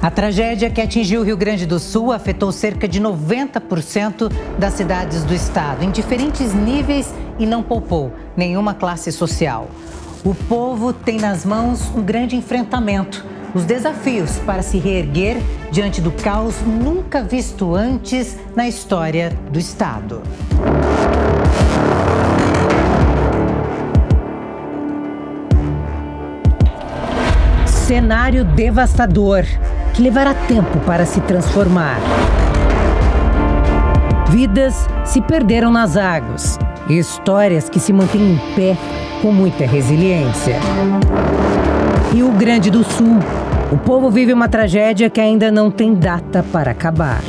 A tragédia que atingiu o Rio Grande do Sul afetou cerca de 90% das cidades do estado, em diferentes níveis, e não poupou nenhuma classe social. O povo tem nas mãos um grande enfrentamento, os desafios para se reerguer diante do caos nunca visto antes na história do estado. Cenário devastador, que levará tempo para se transformar. Vidas se perderam nas águas, histórias que se mantêm em pé com muita resiliência. Rio Grande do Sul, o povo vive uma tragédia que ainda não tem data para acabar.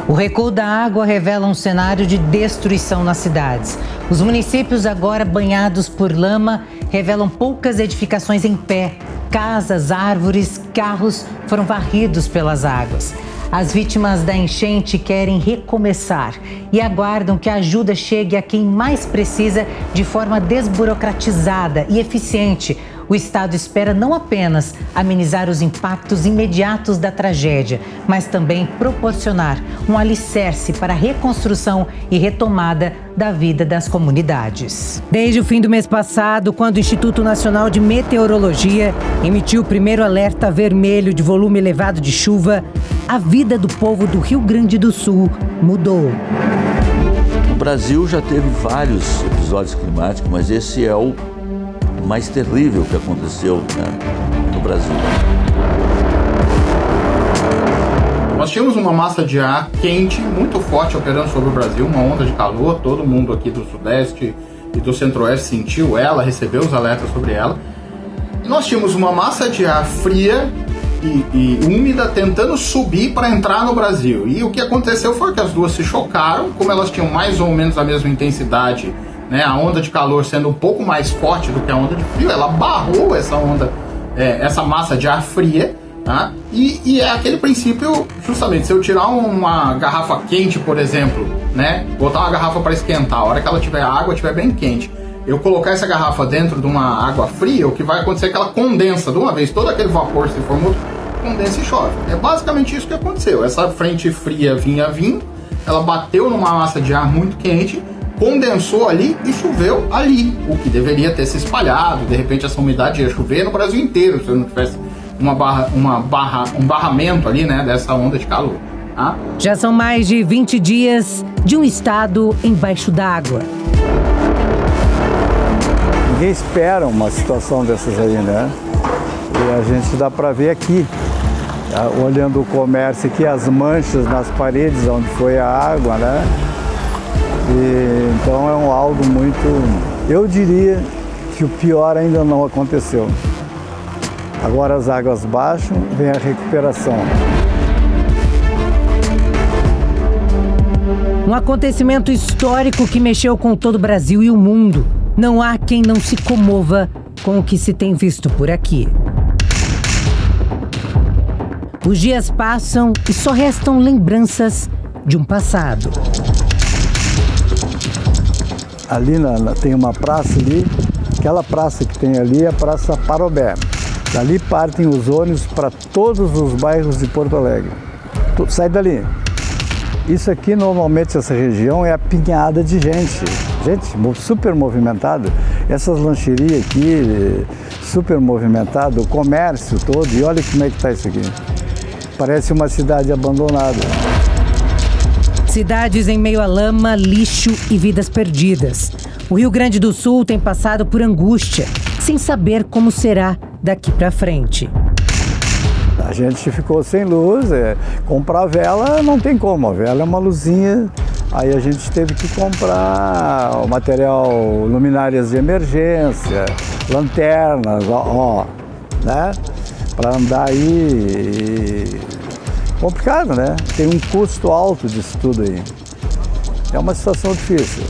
O recuo da água revela um cenário de destruição nas cidades. Os municípios, agora banhados por lama, revelam poucas edificações em pé. Casas, árvores, carros foram varridos pelas águas. As vítimas da enchente querem recomeçar e aguardam que a ajuda chegue a quem mais precisa de forma desburocratizada e eficiente. O Estado espera não apenas amenizar os impactos imediatos da tragédia, mas também proporcionar um alicerce para a reconstrução e retomada da vida das comunidades. Desde o fim do mês passado, quando o Instituto Nacional de Meteorologia emitiu o primeiro alerta vermelho de volume elevado de chuva, a vida do povo do Rio Grande do Sul mudou. O Brasil já teve vários episódios climáticos, mas esse é o mais terrível que aconteceu, né, no Brasil. Nós tínhamos uma massa de ar quente muito forte operando sobre o Brasil, uma onda de calor, todo mundo aqui do Sudeste e do Centro-Oeste sentiu ela, recebeu os alertas sobre ela. E nós tínhamos uma massa de ar fria e úmida tentando subir para entrar no Brasil. E o que aconteceu foi que as duas se chocaram, como elas tinham mais ou menos a mesma intensidade, né, a onda de calor sendo um pouco mais forte do que a onda de frio, ela barrou essa onda, essa massa de ar fria, tá? E é aquele princípio, justamente, se eu tirar uma garrafa quente, por exemplo, né, botar uma garrafa para esquentar, a hora que ela tiver água, estiver bem quente, eu colocar essa garrafa dentro de uma água fria, o que vai acontecer é que ela condensa, de uma vez, todo aquele vapor se formou, condensa e chove. É basicamente isso que aconteceu. Essa frente fria vinha vindo, ela bateu numa massa de ar muito quente, condensou ali e choveu ali, o que deveria ter se espalhado. De repente essa umidade ia chover no Brasil inteiro se eu não tivesse um barramento ali, né, dessa onda de calor. Tá? Já são mais de 20 dias de um estado embaixo d'água. Ninguém espera uma situação dessas aí, né? E a gente dá para ver aqui, olhando o comércio aqui, as manchas nas paredes onde foi a água, né? E, então é algo muito... Eu diria que o pior ainda não aconteceu. Agora as águas baixam, vem a recuperação. Um acontecimento histórico que mexeu com todo o Brasil e o mundo. Não há quem não se comova com o que se tem visto por aqui. Os dias passam e só restam lembranças de um passado. Ali tem uma praça ali, aquela praça que tem ali é a Praça Parobé. Dali partem os ônibus para todos os bairros de Porto Alegre. Sai dali. Isso aqui, normalmente, essa região é apinhada de gente. Gente super movimentada. Essas lancherias aqui, super movimentada, o comércio todo. E olha como é que está isso aqui. Parece uma cidade abandonada. Cidades em meio a lama, lixo e vidas perdidas. O Rio Grande do Sul tem passado por angústia, sem saber como será daqui para frente. A gente ficou sem luz, comprar vela não tem como, a vela é uma luzinha, aí a gente teve que comprar o material, luminárias de emergência, lanternas, né? Para andar aí, complicado, né? Tem um custo alto disso tudo aí. É uma situação difícil,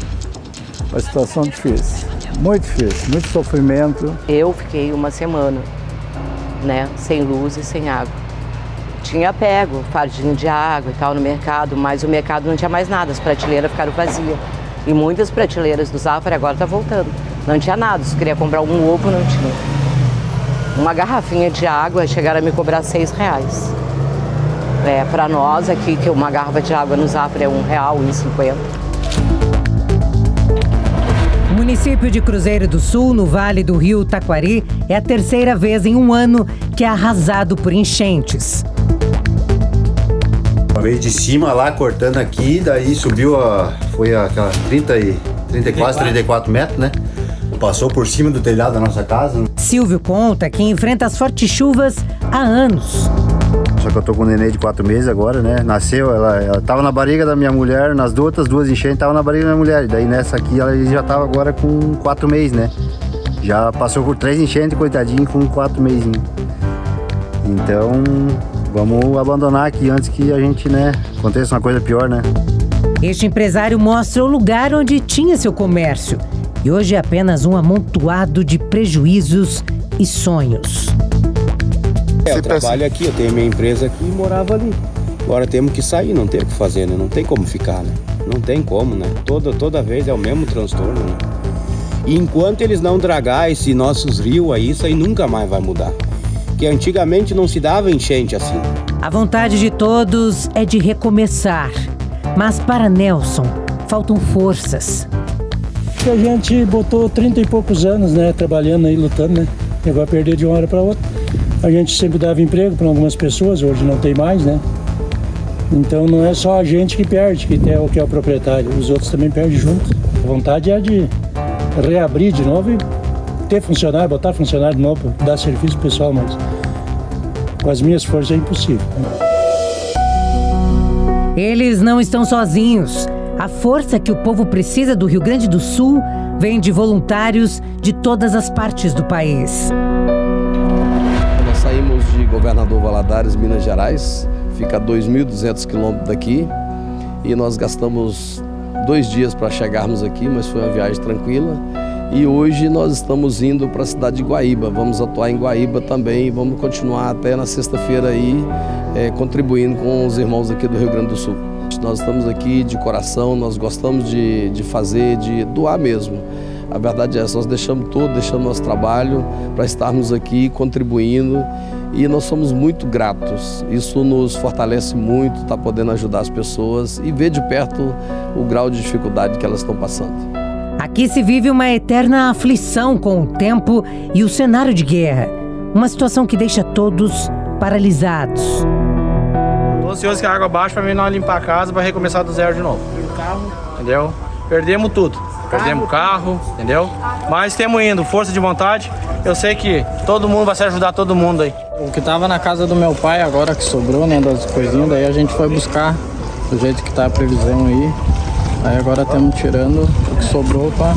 muito difícil, muito sofrimento. Eu fiquei uma semana, né, sem luz e sem água. Tinha pego fardinho de água e tal no mercado, mas o mercado não tinha mais nada, as prateleiras ficaram vazias. E muitas prateleiras do Zafari agora tá voltando. Não tinha nada, se queria comprar um ovo, não tinha. Uma garrafinha de água chegaram a me cobrar R$6. Para nós aqui, que uma garrafa de água no Zafra é R$1,50. O município de Cruzeiro do Sul, no Vale do Rio Taquari, é a terceira vez em um ano que é arrasado por enchentes. Uma vez de cima lá, cortando aqui, daí subiu, foi aquela 34 metros, né? Passou por cima do telhado da nossa casa. Silvio conta que enfrenta as fortes chuvas há anos. Só que eu tô com um neném de 4 meses agora, né? Nasceu, ela tava na barriga da minha mulher, nas outras 2 enchentes tava na barriga da minha mulher. E daí nessa aqui ela já tava agora com 4 meses, né? Já passou por 3 enchentes, coitadinho, com 4 meses. Então, vamos abandonar aqui antes que a gente, né, aconteça uma coisa pior, né? Este empresário mostra o lugar onde tinha seu comércio. E hoje é apenas um amontoado de prejuízos e sonhos. Eu trabalho aqui, eu tenho minha empresa aqui e morava ali. Agora temos que sair, não tem o que fazer, né? Não tem como ficar, né? Não tem como, né? Toda vez é o mesmo transtorno, né? E enquanto eles não dragar esses nossos rios aí, isso aí nunca mais vai mudar. Porque antigamente não se dava enchente assim. A vontade de todos é de recomeçar. Mas para Nelson, faltam forças. A gente botou 30 e poucos anos, né, trabalhando aí, lutando, né? E vai perder de uma hora para outra. A gente sempre dava emprego para algumas pessoas, hoje não tem mais, né? Então não é só a gente que perde, que é o proprietário, os outros também perdem junto. A vontade é de reabrir de novo e ter funcionário, botar funcionário de novo, dar serviço pro pessoal, mas com as minhas forças é impossível. Eles não estão sozinhos. A força que o povo precisa do Rio Grande do Sul vem de voluntários de todas as partes do país. Nós saímos de Governador Valadares, Minas Gerais, fica a 2.200 quilômetros daqui, e nós gastamos 2 dias para chegarmos aqui, mas foi uma viagem tranquila. E hoje nós estamos indo para a cidade de Guaíba, vamos atuar em Guaíba também, vamos continuar até na sexta-feira aí, contribuindo com os irmãos aqui do Rio Grande do Sul. Nós estamos aqui de coração, nós gostamos de fazer, de doar mesmo. A verdade é essa, nós deixamos nosso trabalho para estarmos aqui contribuindo, e nós somos muito gratos. Isso nos fortalece muito, estar podendo ajudar as pessoas e ver de perto o grau de dificuldade que elas estão passando. Aqui se vive uma eterna aflição com o tempo e o cenário de guerra. Uma situação que deixa todos paralisados. Tô ansioso que a água baixe para mim não limpar a casa, para recomeçar do zero de novo. Entendeu? Perdemos tudo. Perdemos o carro, entendeu? Mas estamos indo, força de vontade. Eu sei que todo mundo vai se ajudar, todo mundo aí. O que tava na casa do meu pai agora que sobrou, né, das coisinhas, daí a gente foi buscar do jeito que tá a previsão aí. Aí agora estamos tirando o que sobrou para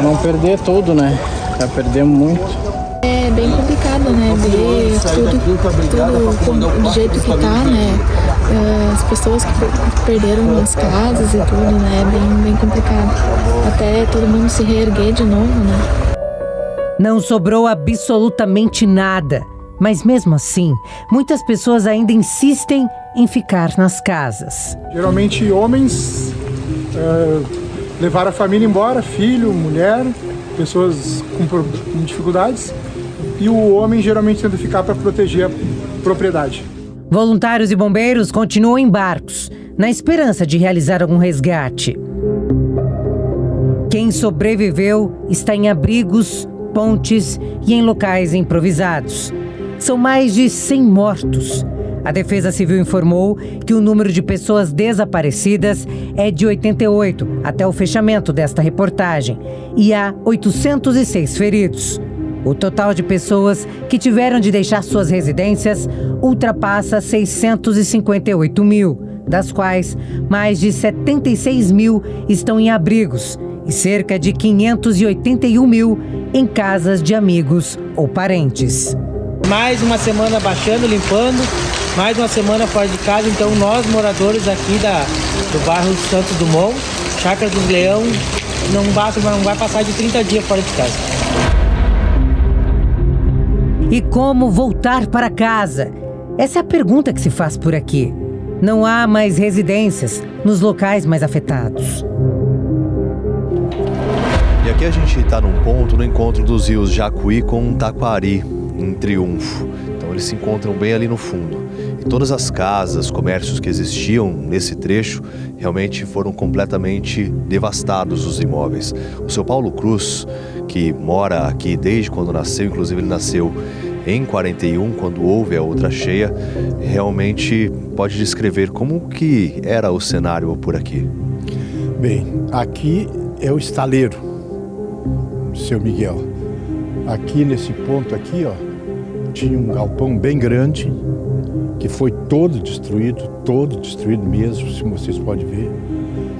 não perder tudo, né? Já perdemos muito. É bem complicado, né? Ver tudo do jeito que tá, né? As pessoas que perderam as casas e tudo, né? Bem complicado. Até todo mundo se reerguer de novo, né? Não sobrou absolutamente nada. Mas mesmo assim, muitas pessoas ainda insistem em ficar nas casas. Geralmente homens levaram a família embora, filho, mulher, pessoas com dificuldades. E o homem geralmente tenta ficar para proteger a propriedade. Voluntários e bombeiros continuam em barcos, na esperança de realizar algum resgate. Quem sobreviveu está em abrigos, pontes e em locais improvisados. São mais de 100 mortos. A Defesa Civil informou que o número de pessoas desaparecidas é de 88 até o fechamento desta reportagem, e há 806 feridos. O total de pessoas que tiveram de deixar suas residências ultrapassa 658 mil, das quais mais de 76 mil estão em abrigos e cerca de 581 mil em casas de amigos ou parentes. Mais uma semana baixando, limpando, mais uma semana fora de casa. Então nós, moradores aqui do bairro Santos Dumont, Chácara do Leão, não vai passar de 30 dias fora de casa. E como voltar para casa? Essa é a pergunta que se faz por aqui. Não há mais residências nos locais mais afetados. E aqui a gente está num ponto no encontro dos rios Jacuí com Taquari, em Triunfo. Então eles se encontram bem ali no fundo. E todas as casas, comércios que existiam nesse trecho realmente foram completamente devastados, os imóveis. O seu Paulo Cruz, que mora aqui desde quando nasceu, inclusive ele nasceu em 41, quando houve a outra cheia, realmente pode descrever como que era o cenário por aqui. Bem, aqui é o estaleiro, seu Miguel. Aqui nesse ponto aqui, ó, tinha um galpão bem grande, que foi todo destruído mesmo, se vocês podem ver.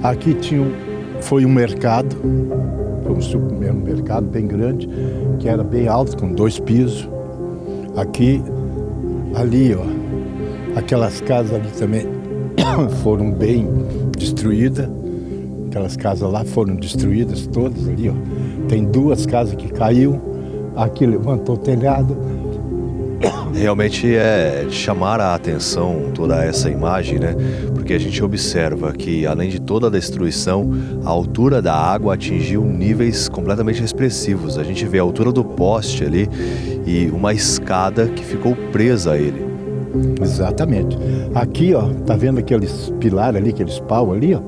Aqui foi um mercado, foi um supermercado bem grande, que era bem alto, com 2 pisos. Aqui, ali, ó, aquelas casas ali também foram bem destruídas. Aquelas casas lá foram destruídas todas ali, ó. Tem 2 casas que caiu, aqui levantou o telhado. Realmente é de chamar a atenção toda essa imagem, né? Porque a gente observa que, além de toda a destruição, a altura da água atingiu níveis completamente expressivos. A gente vê a altura do poste ali e uma escada que ficou presa a ele. Exatamente. Aqui, ó, tá vendo aqueles pilares ali, aqueles pau ali, ó?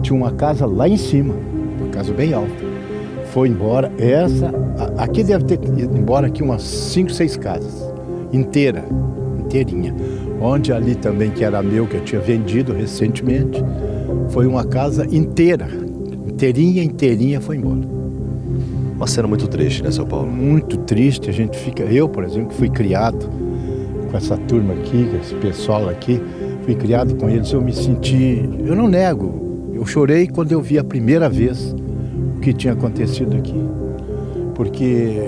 Tinha uma casa lá em cima, uma casa bem alta. Foi embora aqui deve ter ido embora aqui umas 5, 6 casas. Inteirinha. Onde ali também, que era meu, que eu tinha vendido recentemente, foi uma casa inteirinha foi embora. Uma cena muito triste, né, São Paulo? Muito triste, eu, por exemplo, que fui criado com essa turma aqui, com esse pessoal aqui, fui criado com eles, eu não nego, eu chorei quando eu vi a primeira vez o que tinha acontecido aqui. Porque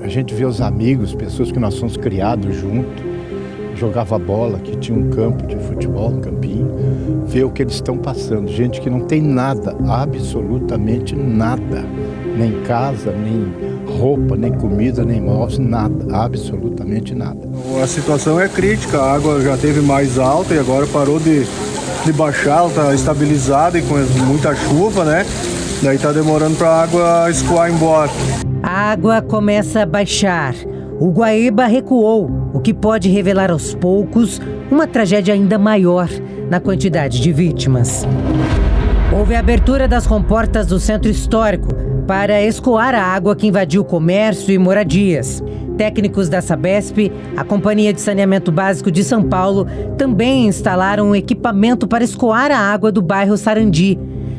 a gente vê os amigos, pessoas que nós somos criados juntos, jogava bola, que tinha um campo de futebol, um campinho, vê o que eles estão passando. Gente que não tem nada, absolutamente nada. Nem casa, nem roupa, nem comida, nem móveis, nada, absolutamente nada. A situação é crítica, a água já esteve mais alta e agora parou de baixar, ela está estabilizada e com muita chuva, né? Daí está demorando para a água escoar embora. A água começa a baixar. O Guaíba recuou, o que pode revelar aos poucos uma tragédia ainda maior na quantidade de vítimas. Houve a abertura das comportas do centro histórico para escoar a água que invadiu comércio e moradias. Técnicos da Sabesp, a Companhia de Saneamento Básico de São Paulo, também instalaram um equipamento para escoar a água do bairro Sarandi,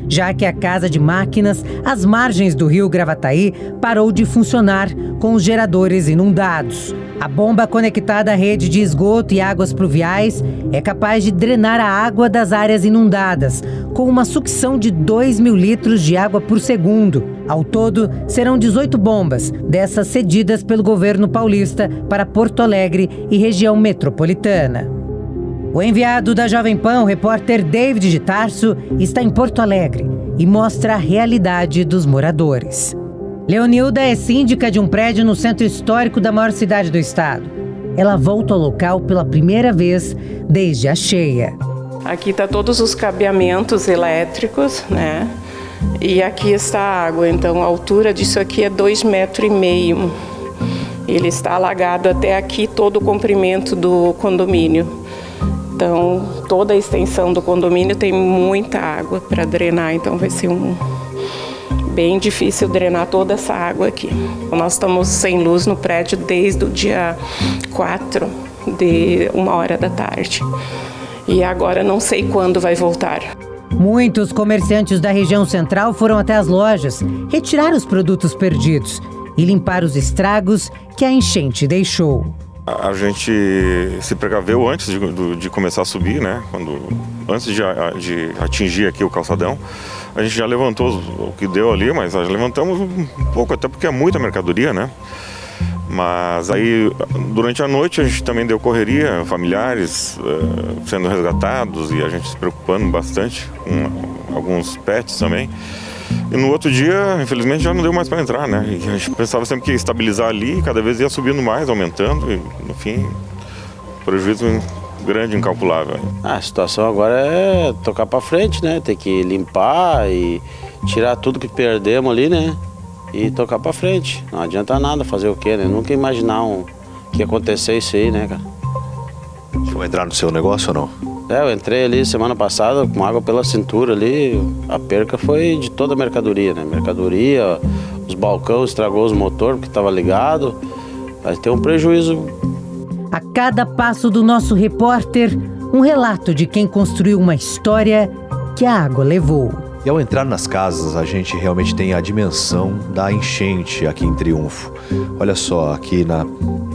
já que a casa de máquinas, às margens do rio Gravataí, parou de funcionar com os geradores inundados. A bomba conectada à rede de esgoto e águas pluviais é capaz de drenar a água das áreas inundadas, com uma sucção de 2.000 litros de água por segundo. Ao todo, serão 18 bombas, dessas cedidas pelo governo paulista para Porto Alegre e região metropolitana. O enviado da Jovem Pan, o repórter David de Tarso, está em Porto Alegre e mostra a realidade dos moradores. Leonilda é síndica de um prédio no centro histórico da maior cidade do estado. Ela volta ao local pela primeira vez desde a cheia. Aqui está todos os cabeamentos elétricos, né? E aqui está a água, então a altura disso aqui é 2,5 metros. Ele está alagado até aqui, todo o comprimento do condomínio. Então, toda a extensão do condomínio tem muita água para drenar, então vai ser bem difícil drenar toda essa água aqui. Nós estamos sem luz no prédio desde o dia 4, de 1h da tarde. E agora não sei quando vai voltar. Muitos comerciantes da região central foram até as lojas retirar os produtos perdidos e limpar os estragos que a enchente deixou. A gente se precaveu antes de começar a subir, né? Antes de atingir aqui o calçadão, a gente já levantou o que deu ali, mas já levantamos um pouco, até porque é muita mercadoria, né? Mas aí, durante a noite, a gente também deu correria, familiares sendo resgatados e a gente se preocupando bastante com alguns pets também. E no outro dia, infelizmente, já não deu mais para entrar, né? E a gente pensava sempre que ia estabilizar ali, e cada vez ia subindo mais, aumentando, e no fim, prejuízo grande, incalculável. A situação agora é tocar para frente, né? Tem que limpar e tirar tudo que perdemos ali, né? e tocar pra frente. Não adianta nada fazer o quê, né? Nunca imaginar que ia acontecer isso aí, né, cara? Vou entrar no seu negócio ou não? Eu entrei ali semana passada com água pela cintura ali, a perca foi de toda a mercadoria, né? Mercadoria, os balcões estragou os motores porque estava ligado, vai ter um prejuízo. A cada passo do nosso repórter, um relato de quem construiu uma história que a água levou. E ao entrar nas casas, a gente realmente tem a dimensão da enchente aqui em Triunfo. Olha só, aqui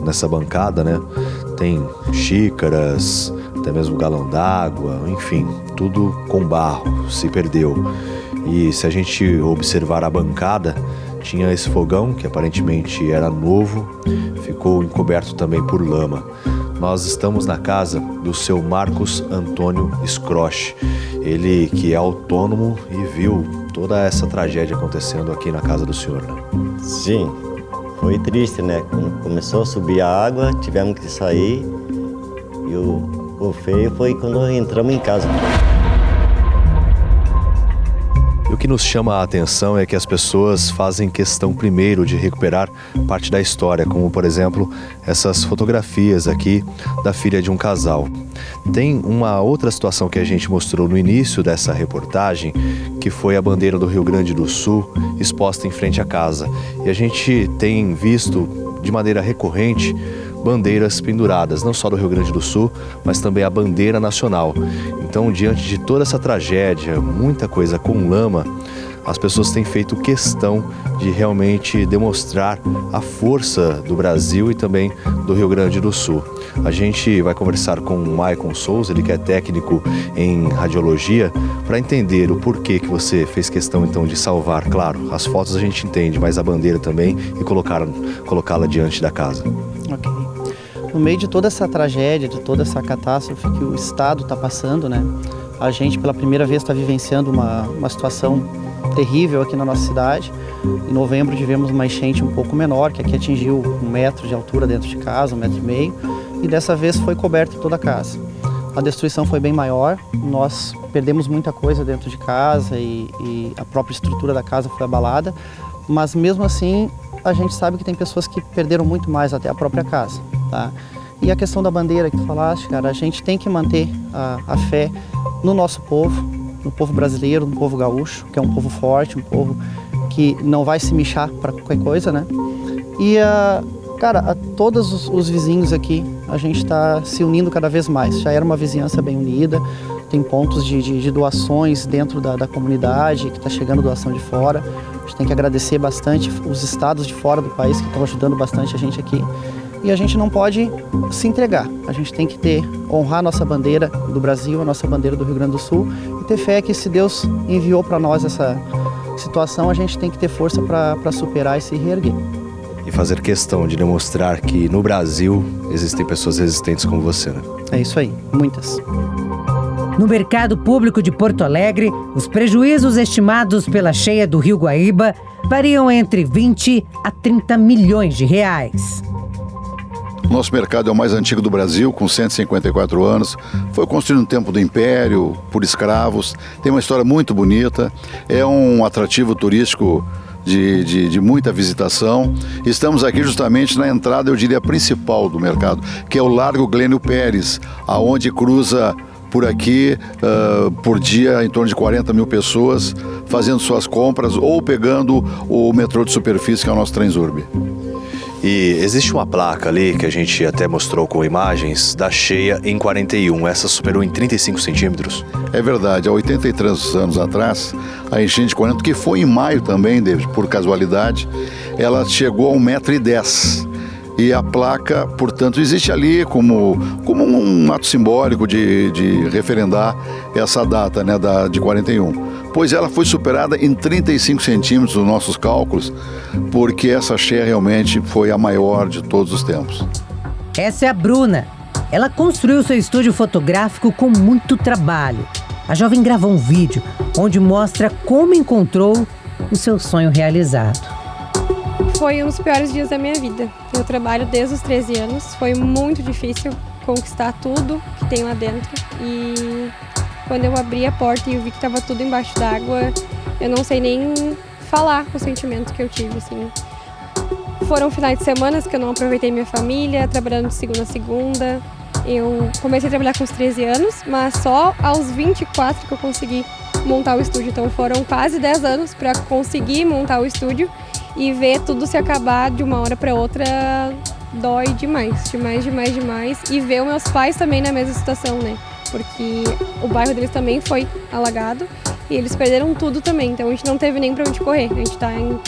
nessa bancada, né, tem xícaras, até mesmo galão d'água, enfim, tudo com barro, se perdeu. E se a gente observar a bancada, tinha esse fogão, que aparentemente era novo, ficou encoberto também por lama. Nós estamos na casa do seu Marcos Antônio Scroche, ele que é autônomo e viu toda essa tragédia acontecendo aqui na casa do senhor, né? Sim, foi triste, né? Quando começou a subir a água, tivemos que sair e o feio foi quando entramos em casa. E o que nos chama a atenção é que as pessoas fazem questão primeiro de recuperar parte da história, como por exemplo essas fotografias aqui da filha de um casal. Tem uma outra situação que a gente mostrou no início dessa reportagem, que foi a bandeira do Rio Grande do Sul exposta em frente à casa. E a gente tem visto de maneira recorrente bandeiras penduradas, não só do Rio Grande do Sul, mas também a bandeira nacional. Então, diante de toda essa tragédia, muita coisa com lama, as pessoas têm feito questão de realmente demonstrar a força do Brasil e também do Rio Grande do Sul. A gente vai conversar com o Maicon Souza, ele que é técnico em radiologia, para entender o porquê que você fez questão então de salvar, claro, as fotos a gente entende, mas a bandeira também e colocá-la diante da casa. Ok. No meio de toda essa tragédia, de toda essa catástrofe que o Estado está passando, né? A gente pela primeira vez está vivenciando uma situação terrível aqui na nossa cidade. Em novembro tivemos uma enchente um pouco menor, que aqui atingiu 1 metro de altura dentro de casa, 1,5 metro, e dessa vez foi coberta toda a casa. A destruição foi bem maior, nós perdemos muita coisa dentro de casa e a própria estrutura da casa foi abalada, mas mesmo assim a gente sabe que tem pessoas que perderam muito mais, até a própria casa, tá? E a questão da bandeira que tu falaste, cara, a gente tem que manter a fé no nosso povo, no povo brasileiro, no povo gaúcho, que é um povo forte, um povo que não vai se mexer para qualquer coisa, né? E, cara, todos os vizinhos aqui, a gente está se unindo cada vez mais. Já era uma vizinhança bem unida, tem pontos de doações dentro da comunidade, que está chegando doação de fora. A gente tem que agradecer bastante os estados de fora do país que estão ajudando bastante a gente aqui. E a gente não pode se entregar, a gente tem que honrar a nossa bandeira do Brasil, a nossa bandeira do Rio Grande do Sul e ter fé que se Deus enviou para nós essa situação, a gente tem que ter força para superar e se reerguer. E fazer questão de demonstrar que no Brasil existem pessoas resistentes como você, né? É isso aí, muitas. No mercado público de Porto Alegre, os prejuízos estimados pela cheia do Rio Guaíba variam entre 20 a 30 milhões de reais. Nosso mercado é o mais antigo do Brasil, com 154 anos. Foi construído no tempo do Império, por escravos. Tem uma história muito bonita. É um atrativo turístico de muita visitação. Estamos aqui justamente na entrada, eu diria, principal do mercado, que é o Largo Glênio Pérez, aonde cruza por aqui, por dia, em torno de 40 mil pessoas fazendo suas compras ou pegando o metrô de superfície, que é o nosso Transurb. E existe uma placa ali, que a gente até mostrou com imagens, da cheia em 41. Essa superou em 35 centímetros. É verdade. Há 83 anos atrás, a enchente de 40, que foi em maio também, David, por casualidade, ela chegou a 1,10 m. E a placa, portanto, existe ali como um ato simbólico de referendar essa data, né, de 41. Pois ela foi superada em 35 centímetros nos nossos cálculos, porque essa cheia realmente foi a maior de todos os tempos. Essa é a Bruna. Ela construiu seu estúdio fotográfico com muito trabalho. A jovem gravou um vídeo onde mostra como encontrou o seu sonho realizado. Foi um dos piores dias da minha vida. Eu trabalho desde os 13 anos. Foi muito difícil conquistar tudo que tem lá dentro. E quando eu abri a porta e eu vi que estava tudo embaixo d'água, eu não sei nem falar o sentimento que eu tive, assim. Foram finais de semana que eu não aproveitei minha família, trabalhando de segunda a segunda. Eu comecei a trabalhar com os 13 anos, mas só aos 24 que eu consegui montar o estúdio. Então foram quase 10 anos para conseguir montar o estúdio e ver tudo se acabar de uma hora para outra dói demais. E ver os meus pais também na mesma situação, né? Porque o bairro deles também foi alagado e eles perderam tudo também. Então a gente não teve nem para onde correr. A gente tá em...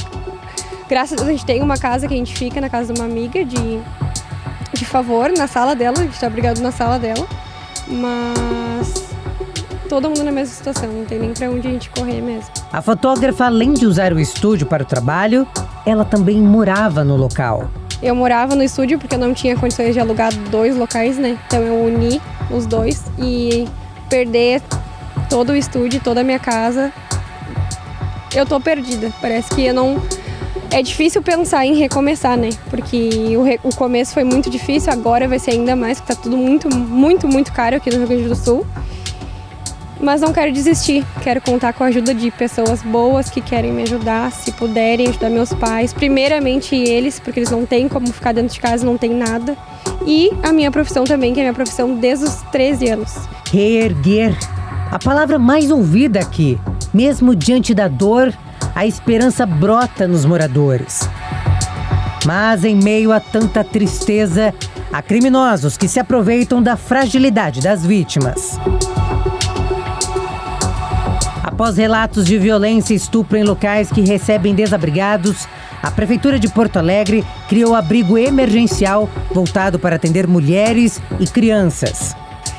Graças a Deus a gente tem uma casa que a gente fica na casa de uma amiga de favor, na sala dela, a gente tá abrigado na sala dela, mas todo mundo na mesma situação, não tem nem pra onde a gente correr mesmo. A fotógrafa, além de usar o estúdio para o trabalho, ela também morava no local. Eu morava no estúdio porque eu não tinha condições de alugar 2 locais, né? Então eu uni os 2 e perder todo o estúdio, toda a minha casa, eu tô perdida. Parece que eu não... É difícil pensar em recomeçar, né? Porque o começo foi muito difícil, agora vai ser ainda mais, porque tá tudo muito caro aqui no Rio Grande do Sul. Mas não quero desistir, quero contar com a ajuda de pessoas boas que querem me ajudar, se puderem ajudar meus pais. Primeiramente eles, porque eles não têm como ficar dentro de casa, não tem nada. E a minha profissão também, que é a minha profissão desde os 13 anos. Reerguer, a palavra mais ouvida aqui, mesmo diante da dor, a esperança brota nos moradores. Mas em meio a tanta tristeza, há criminosos que se aproveitam da fragilidade das vítimas. Após relatos de violência e estupro em locais que recebem desabrigados, a Prefeitura de Porto Alegre criou abrigo emergencial voltado para atender mulheres e crianças.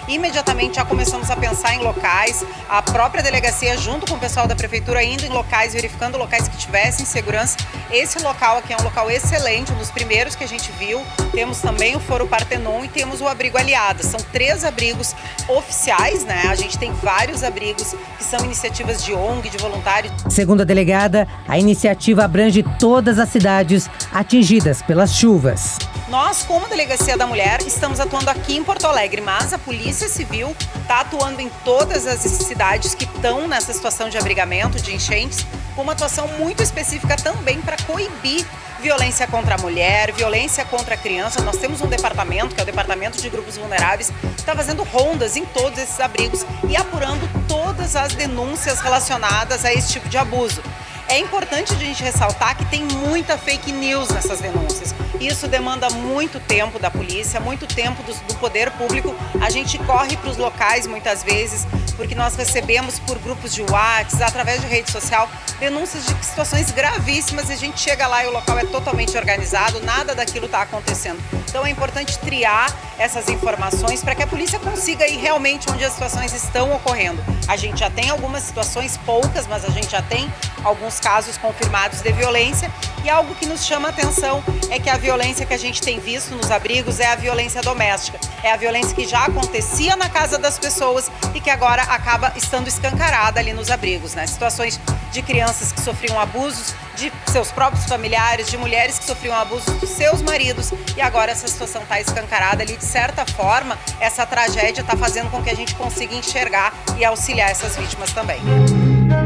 Imediatamente já começamos a pensar em locais, a própria delegacia junto com o pessoal da prefeitura indo em locais, verificando locais que tivessem segurança. Esse local aqui é um local excelente, um dos primeiros que a gente viu. Temos também o Foro Partenon e temos o Abrigo Aliadas. São 3 abrigos oficiais, né? A gente tem vários abrigos que são iniciativas de ONG, de voluntários. Segundo a delegada, a iniciativa abrange todas as cidades atingidas pelas chuvas. Nós, como Delegacia da Mulher, estamos atuando aqui em Porto Alegre, mas a Polícia Civil está atuando em todas as cidades que estão nessa situação de abrigamento, de enchentes, com uma atuação muito específica também para coibir violência contra a mulher, violência contra a criança. Nós temos um departamento, que é o Departamento de Grupos Vulneráveis, que está fazendo rondas em todos esses abrigos e apurando todas as denúncias relacionadas a esse tipo de abuso. É importante a gente ressaltar que tem muita fake news nessas denúncias. Isso demanda muito tempo da polícia, muito tempo do poder público. A gente corre para os locais muitas vezes, porque nós recebemos por grupos de WhatsApp, através de rede social, denúncias de situações gravíssimas e a gente chega lá e o local é totalmente organizado, nada daquilo está acontecendo. Então é importante triar essas informações para que a polícia consiga ir realmente onde as situações estão ocorrendo. A gente já tem algumas situações, poucas, mas a gente já tem alguns casos confirmados de violência e algo que nos chama a atenção é que a violência que a gente tem visto nos abrigos é a violência doméstica. É a violência que já acontecia na casa das pessoas e que agora acaba estando escancarada ali nos abrigos, né? Situações de crianças que sofriam abusos de seus próprios familiares, de mulheres que sofriam abusos dos seus maridos e agora essa situação está escancarada ali. De certa forma, essa tragédia está fazendo com que a gente consiga enxergar e auxiliar essas vítimas também.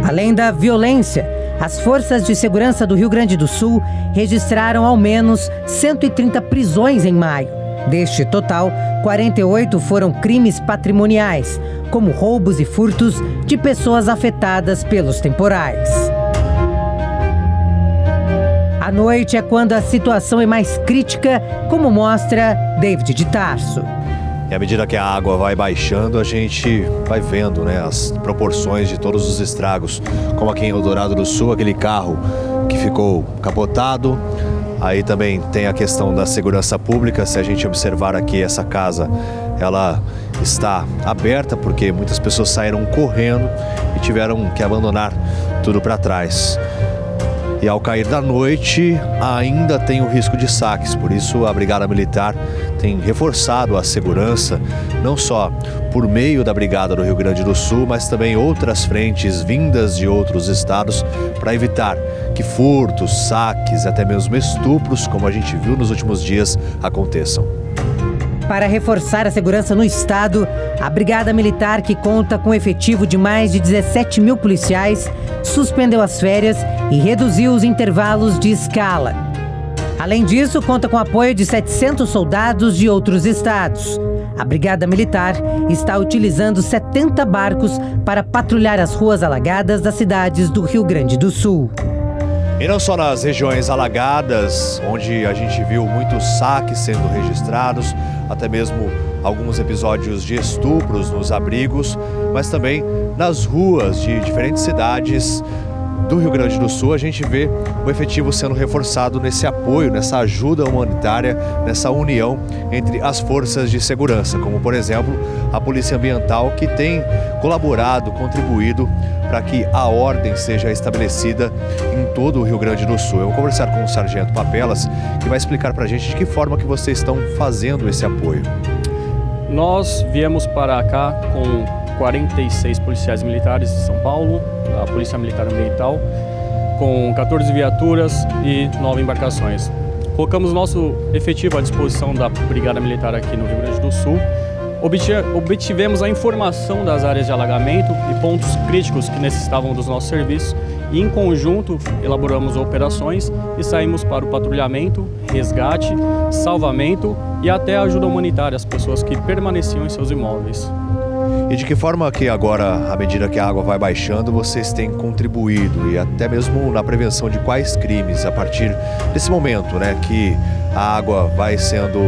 Além da violência, as forças de segurança do Rio Grande do Sul registraram ao menos 130 prisões em maio. Deste total, 48 foram crimes patrimoniais, como roubos e furtos de pessoas afetadas pelos temporais. À noite é quando a situação é mais crítica, como mostra David de Tarso. E à medida que a água vai baixando, a gente vai vendo, né, as proporções de todos os estragos. Como aqui em Eldorado do Sul, aquele carro que ficou capotado. Aí também tem a questão da segurança pública. Se a gente observar aqui, essa casa, ela está aberta porque muitas pessoas saíram correndo e tiveram que abandonar tudo para trás. E ao cair da noite, ainda tem o risco de saques. Por isso, a Brigada Militar tem reforçado a segurança, não só por meio da Brigada do Rio Grande do Sul, mas também outras frentes vindas de outros estados para evitar que furtos, saques, até mesmo estupros, como a gente viu nos últimos dias, aconteçam. Para reforçar a segurança no estado, a Brigada Militar, que conta com um efetivo de mais de 17 mil policiais, suspendeu as férias e reduziu os intervalos de escala. Além disso, conta com o apoio de 700 soldados de outros estados. A Brigada Militar está utilizando 70 barcos para patrulhar as ruas alagadas das cidades do Rio Grande do Sul. E não só nas regiões alagadas, onde a gente viu muitos saques sendo registrados, até mesmo alguns episódios de estupros nos abrigos, mas também nas ruas de diferentes cidades do Rio Grande do Sul, a gente vê o efetivo sendo reforçado nesse apoio, nessa ajuda humanitária, nessa união entre as forças de segurança, como, por exemplo, a Polícia Ambiental, que tem colaborado, contribuído para que a ordem seja estabelecida em todo o Rio Grande do Sul. Eu vou conversar com o Sargento Papelas, que vai explicar para a gente de que forma que vocês estão fazendo esse apoio. Nós viemos para cá com 46 policiais militares de São Paulo, da Polícia Militar Ambiental, com 14 viaturas e 9 embarcações. Colocamos nosso efetivo à disposição da Brigada Militar aqui no Rio Grande do Sul. Obtivemos a informação das áreas de alagamento e pontos críticos que necessitavam dos nossos serviços e, em conjunto, elaboramos operações e saímos para o patrulhamento, resgate, salvamento e até ajuda humanitária às pessoas que permaneciam em seus imóveis. E de que forma que agora, à medida que a água vai baixando, vocês têm contribuído e até mesmo na prevenção de quais crimes a partir desse momento, né, que a água vai sendo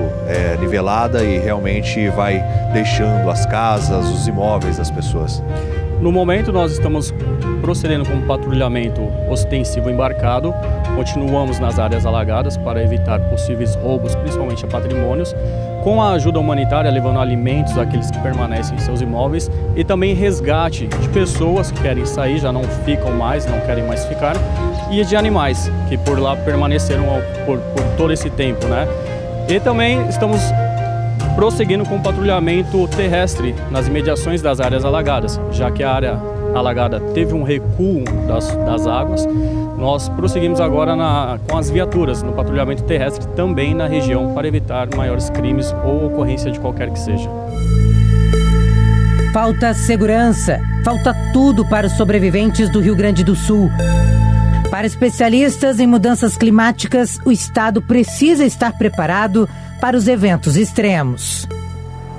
nivelada e realmente vai deixando as casas, os imóveis das pessoas? No momento nós estamos procedendo com um patrulhamento ostensivo embarcado, continuamos nas áreas alagadas para evitar possíveis roubos, principalmente a patrimônios, com a ajuda humanitária, levando alimentos àqueles que permanecem em seus imóveis e também resgate de pessoas que querem sair, já não ficam mais, não querem mais ficar, e de animais que por lá permaneceram por todo esse tempo, né? E também estamos prosseguindo com o patrulhamento terrestre nas imediações das áreas alagadas, já que a área alagada teve um recuo das águas. Nós prosseguimos agora com as viaturas no patrulhamento terrestre também na região para evitar maiores crimes ou ocorrência de qualquer que seja. Falta segurança, falta tudo para os sobreviventes do Rio Grande do Sul. Para especialistas em mudanças climáticas, o estado precisa estar preparado para os eventos extremos.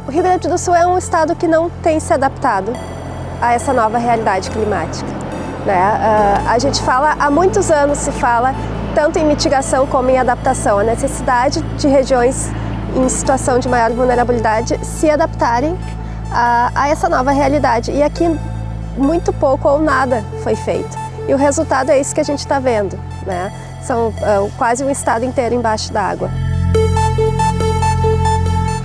O Rio Grande do Sul é um estado que não tem se adaptado a essa nova realidade climática, né? A gente fala, há muitos anos se fala, tanto em mitigação como em adaptação, a necessidade de regiões em situação de maior vulnerabilidade se adaptarem a essa nova realidade. E aqui muito pouco ou nada foi feito. E o resultado é isso que a gente está vendo, né? São quase um estado inteiro embaixo d'água.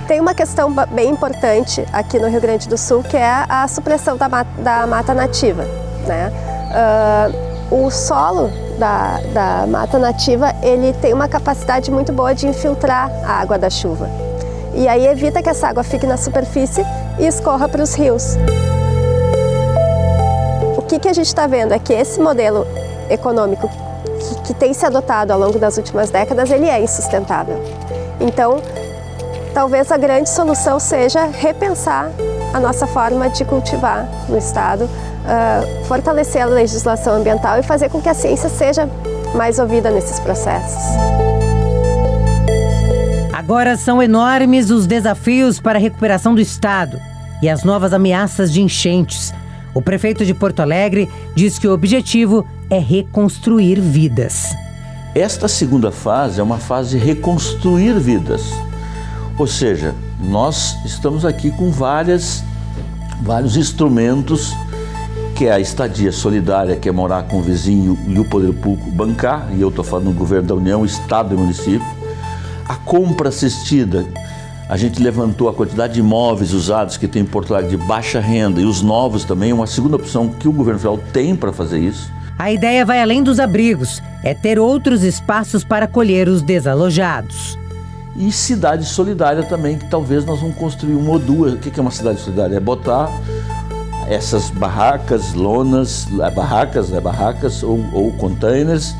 Tem uma questão bem importante aqui no Rio Grande do Sul, que é a supressão da mata nativa, né? O solo da mata nativa, ele tem uma capacidade muito boa de infiltrar a água da chuva. E aí evita que essa água fique na superfície e escorra para os rios. O que a gente está vendo é que esse modelo econômico que tem se adotado ao longo das últimas décadas, ele é insustentável. Então, talvez a grande solução seja repensar a nossa forma de cultivar no estado, fortalecer a legislação ambiental e fazer com que a ciência seja mais ouvida nesses processos. Agora são enormes os desafios para a recuperação do estado e as novas ameaças de enchentes. O prefeito de Porto Alegre diz que o objetivo é reconstruir vidas. Esta segunda fase é uma fase de reconstruir vidas. Ou seja, nós estamos aqui com vários instrumentos, que é a estadia solidária, que é morar com o vizinho e o poder público bancar, e eu estou falando do governo da União, estado e município. A compra assistida, a gente levantou a quantidade de imóveis usados que tem em Porto Alegre de baixa renda, e os novos também, uma segunda opção que o governo federal tem para fazer isso. A ideia vai além dos abrigos, é ter outros espaços para acolher os desalojados. E cidade solidária também, que talvez nós vamos construir uma ou duas. O que é uma cidade solidária? É botar essas barracas, lonas, barracas ou containers,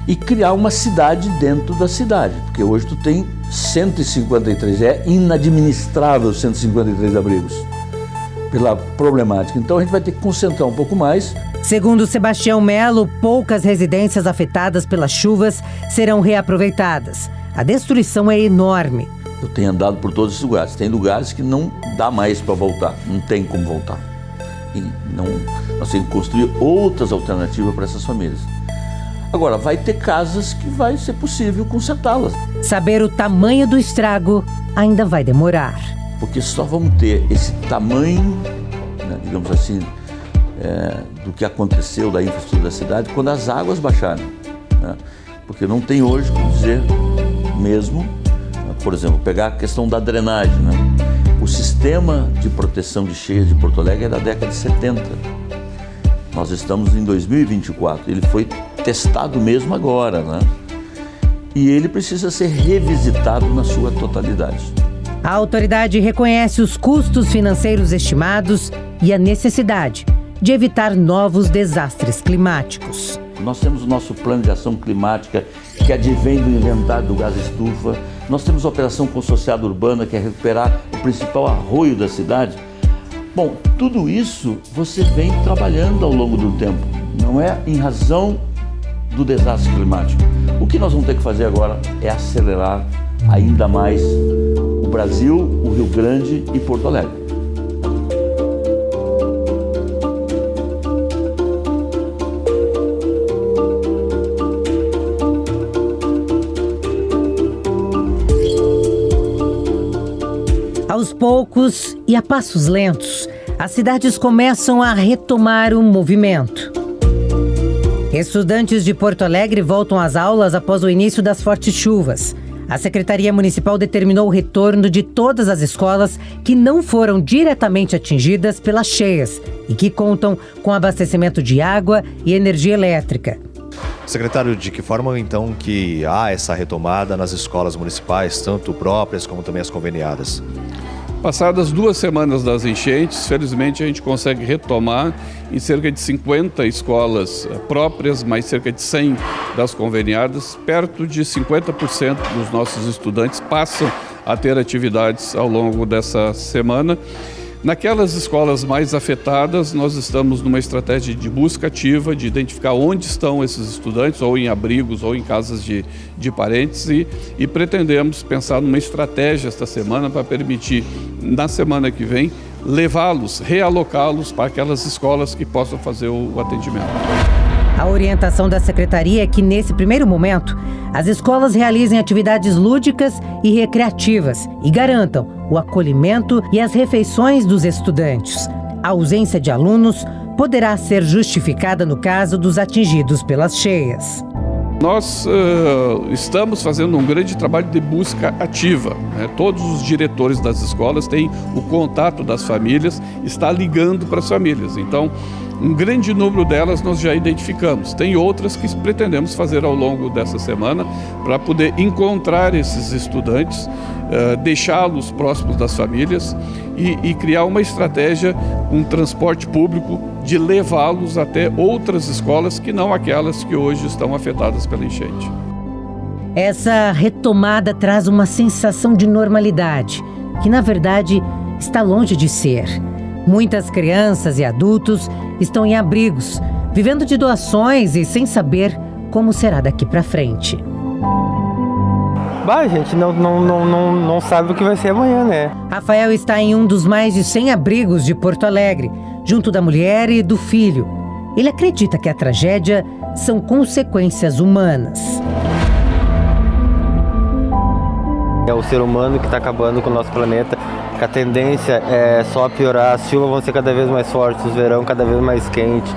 e criar uma cidade dentro da cidade, porque hoje tu tem 153, é inadministrável 153 abrigos pela problemática. Então a gente vai ter que concentrar um pouco mais. Segundo Sebastião Melo, poucas residências afetadas pelas chuvas serão reaproveitadas. A destruição é enorme. Eu tenho andado por todos os lugares. Tem lugares que não dá mais para voltar, não tem como voltar. E nós temos que construir outras alternativas para essas famílias. Agora, vai ter casas que vai ser possível consertá-las. Saber o tamanho do estrago ainda vai demorar. Porque só vamos ter esse tamanho, né, digamos assim, do que aconteceu da infraestrutura da cidade quando as águas baixarem. Né? Porque não tem hoje como dizer mesmo, por exemplo, pegar a questão da drenagem. Né? O sistema de proteção de cheias de Porto Alegre é da década de 70. Nós estamos em 2024, ele foi testado mesmo agora, né? E ele precisa ser revisitado na sua totalidade. A autoridade reconhece os custos financeiros estimados e a necessidade de evitar novos desastres climáticos. Nós temos o nosso plano de ação climática, que advém do inventário do gás estufa. Nós temos a operação consorciada urbana, que é recuperar o principal arroio da cidade. Bom, tudo isso você vem trabalhando ao longo do tempo, não é em razão do desastre climático. O que nós vamos ter que fazer agora é acelerar ainda mais o Brasil, o Rio Grande e Porto Alegre. Aos poucos e a passos lentos, as cidades começam a retomar o movimento. Estudantes de Porto Alegre voltam às aulas após o início das fortes chuvas. A Secretaria Municipal determinou o retorno de todas as escolas que não foram diretamente atingidas pelas cheias e que contam com abastecimento de água e energia elétrica. Secretário, de que forma então que há essa retomada nas escolas municipais, tanto próprias como também as conveniadas? Passadas 2 semanas das enchentes, felizmente a gente consegue retomar em cerca de 50 escolas próprias, mais cerca de 100 das conveniadas. Perto de 50% dos nossos estudantes passam a ter atividades ao longo dessa semana. Naquelas escolas mais afetadas, nós estamos numa estratégia de busca ativa, de identificar onde estão esses estudantes, ou em abrigos, ou em casas de parentes, e pretendemos pensar numa estratégia esta semana para permitir, na semana que vem, levá-los, realocá-los para aquelas escolas que possam fazer o atendimento. A orientação da Secretaria é que, nesse primeiro momento, as escolas realizem atividades lúdicas e recreativas e garantam o acolhimento e as refeições dos estudantes. A ausência de alunos poderá ser justificada no caso dos atingidos pelas cheias. Nós estamos fazendo um grande trabalho de busca ativa. Né? Todos os diretores das escolas têm o contato das famílias, está ligando para as famílias. Então, um grande número delas nós já identificamos. Tem outras que pretendemos fazer ao longo dessa semana para poder encontrar esses estudantes, deixá-los próximos das famílias e criar uma estratégia, um transporte público de levá-los até outras escolas que não aquelas que hoje estão afetadas pela enchente. Essa retomada traz uma sensação de normalidade, que na verdade está longe de ser. Muitas crianças e adultos estão em abrigos, vivendo de doações e sem saber como será daqui para frente. A gente não sabe o que vai ser amanhã, né? Rafael está em um dos mais de 100 abrigos de Porto Alegre, junto da mulher e do filho. Ele acredita que a tragédia são consequências humanas. É o ser humano que está acabando com o nosso planeta, que a tendência é só piorar, as chuvas vão ser cada vez mais fortes, os verão cada vez mais quentes,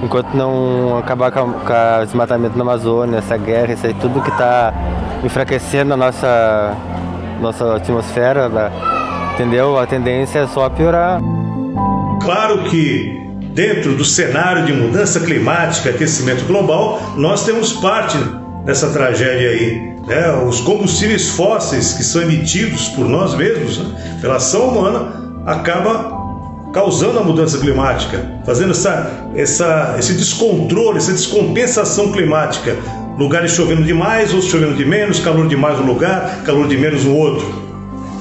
enquanto não acabar com o desmatamento na Amazônia, essa guerra, isso aí tudo que está enfraquecendo a nossa atmosfera, entendeu? A tendência é só piorar. Claro que dentro do cenário de mudança climática, aquecimento global, nós temos parte dessa tragédia aí. Né? Os combustíveis fósseis que são emitidos por nós mesmos, né? Pela ação humana, acaba causando a mudança climática, fazendo esse descontrole, essa descompensação climática. Lugares chovendo demais, outros chovendo de menos, calor demais num lugar, calor de menos no outro,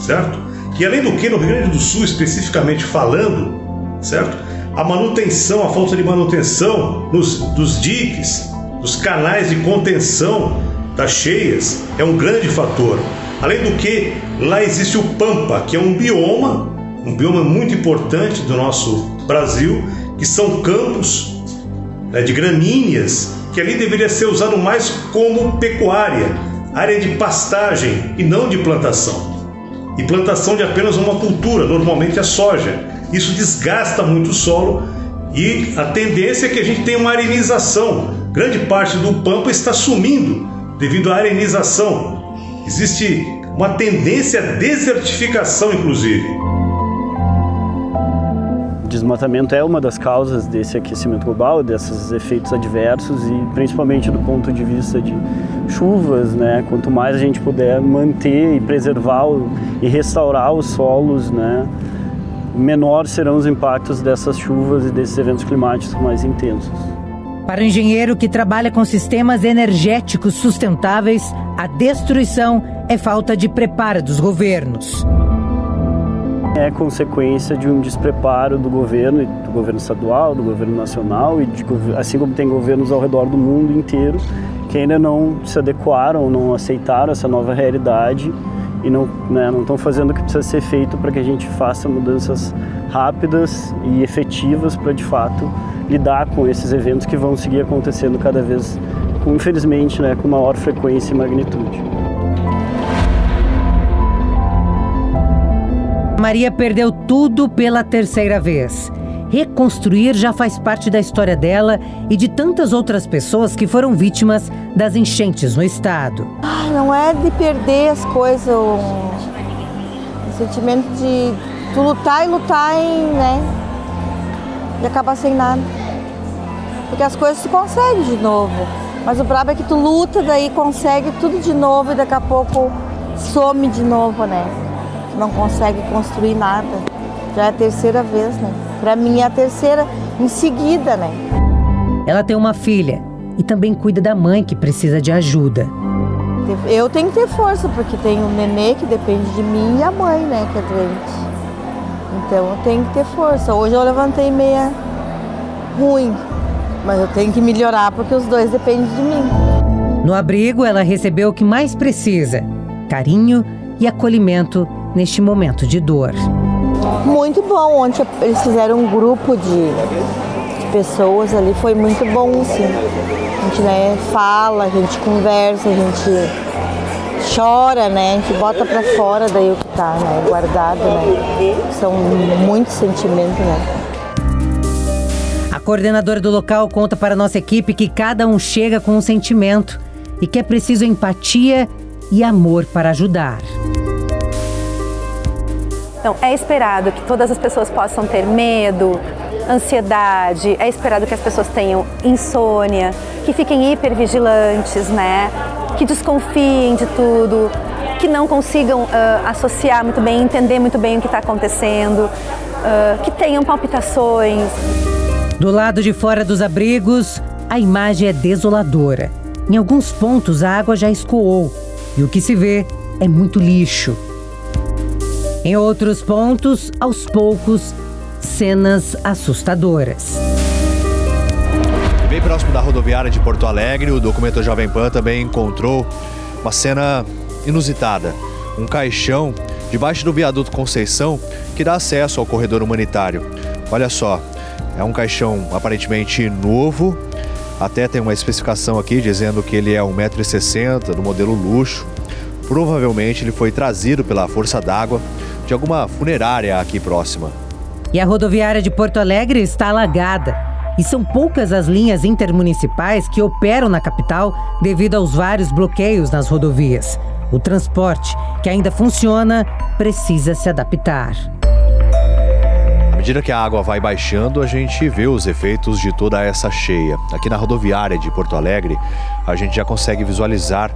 certo? E além do que, no Rio Grande do Sul, especificamente falando, certo? A manutenção, a falta de manutenção dos diques, dos canais de contenção das cheias é um grande fator. Além do que, lá existe o Pampa, que é um bioma muito importante do nosso Brasil, que são campos de gramíneas, que ali deveria ser usado mais como pecuária, área de pastagem e não de plantação. E plantação de apenas uma cultura, normalmente a soja. Isso desgasta muito o solo e a tendência é que a gente tenha uma arenização. Grande parte do Pampa está sumindo devido à arenização. Existe uma tendência à desertificação, inclusive. O desmatamento é uma das causas desse aquecimento global, desses efeitos adversos e principalmente do ponto de vista de chuvas, né? Quanto mais a gente puder manter e preservar e restaurar os solos, né? Menor serão os impactos dessas chuvas e desses eventos climáticos mais intensos. Para o engenheiro que trabalha com sistemas energéticos sustentáveis, a destruição é falta de preparo dos governos. É consequência de um despreparo do governo estadual, do governo nacional, e assim como tem governos ao redor do mundo inteiro que ainda não se adequaram, não aceitaram essa nova realidade e não estão fazendo o que precisa ser feito para que a gente faça mudanças rápidas e efetivas para, de fato, lidar com esses eventos que vão seguir acontecendo cada vez, infelizmente, com maior frequência e magnitude. Maria perdeu tudo pela terceira vez. Reconstruir já faz parte da história dela e de tantas outras pessoas que foram vítimas das enchentes no estado. Não é de perder as coisas, o sentimento de tu lutar e acabar sem nada. Porque as coisas tu consegue de novo, mas o brabo é que tu luta, daí consegue tudo de novo e daqui a pouco some de novo, né? Tu não consegue construir nada. Já é a terceira vez, né? Pra mim é a terceira em seguida, né? Ela tem uma filha e também cuida da mãe que precisa de ajuda. Eu tenho que ter força, porque tem um nenê que depende de mim e a mãe, né, que é doente. Então eu tenho que ter força. Hoje eu levantei meia ruim, mas eu tenho que melhorar porque os dois dependem de mim. No abrigo, ela recebeu o que mais precisa: carinho e acolhimento neste momento de dor. Muito bom. Ontem eles fizeram um grupo de pessoas ali, foi muito bom, sim. A gente fala, a gente conversa, a gente chora, né? A gente bota pra fora daí o que tá, guardado, São muitos sentimentos, A coordenadora do local conta para a nossa equipe que cada um chega com um sentimento e que é preciso empatia e amor para ajudar. Então, é esperado que todas as pessoas possam ter medo, ansiedade, é esperado que as pessoas tenham insônia, que fiquem hipervigilantes, que desconfiem de tudo, que não consigam associar muito bem, entender muito bem o que está acontecendo, que tenham palpitações. Do lado de fora dos abrigos, a imagem é desoladora. Em alguns pontos, a água já escoou e o que se vê é muito lixo. Em outros pontos, aos poucos, cenas assustadoras. Bem próximo da rodoviária de Porto Alegre, o documento Jovem Pan também encontrou uma cena inusitada. Um caixão debaixo do viaduto Conceição que dá acesso ao corredor humanitário. Olha só, é um caixão aparentemente novo, até tem uma especificação aqui dizendo que ele é 1,60 m, do modelo luxo. Provavelmente ele foi trazido pela força d'água de alguma funerária aqui próxima. E a rodoviária de Porto Alegre está alagada. E são poucas as linhas intermunicipais que operam na capital devido aos vários bloqueios nas rodovias. O transporte, que ainda funciona, precisa se adaptar. À medida que a água vai baixando, a gente vê os efeitos de toda essa cheia. Aqui na rodoviária de Porto Alegre, a gente já consegue visualizar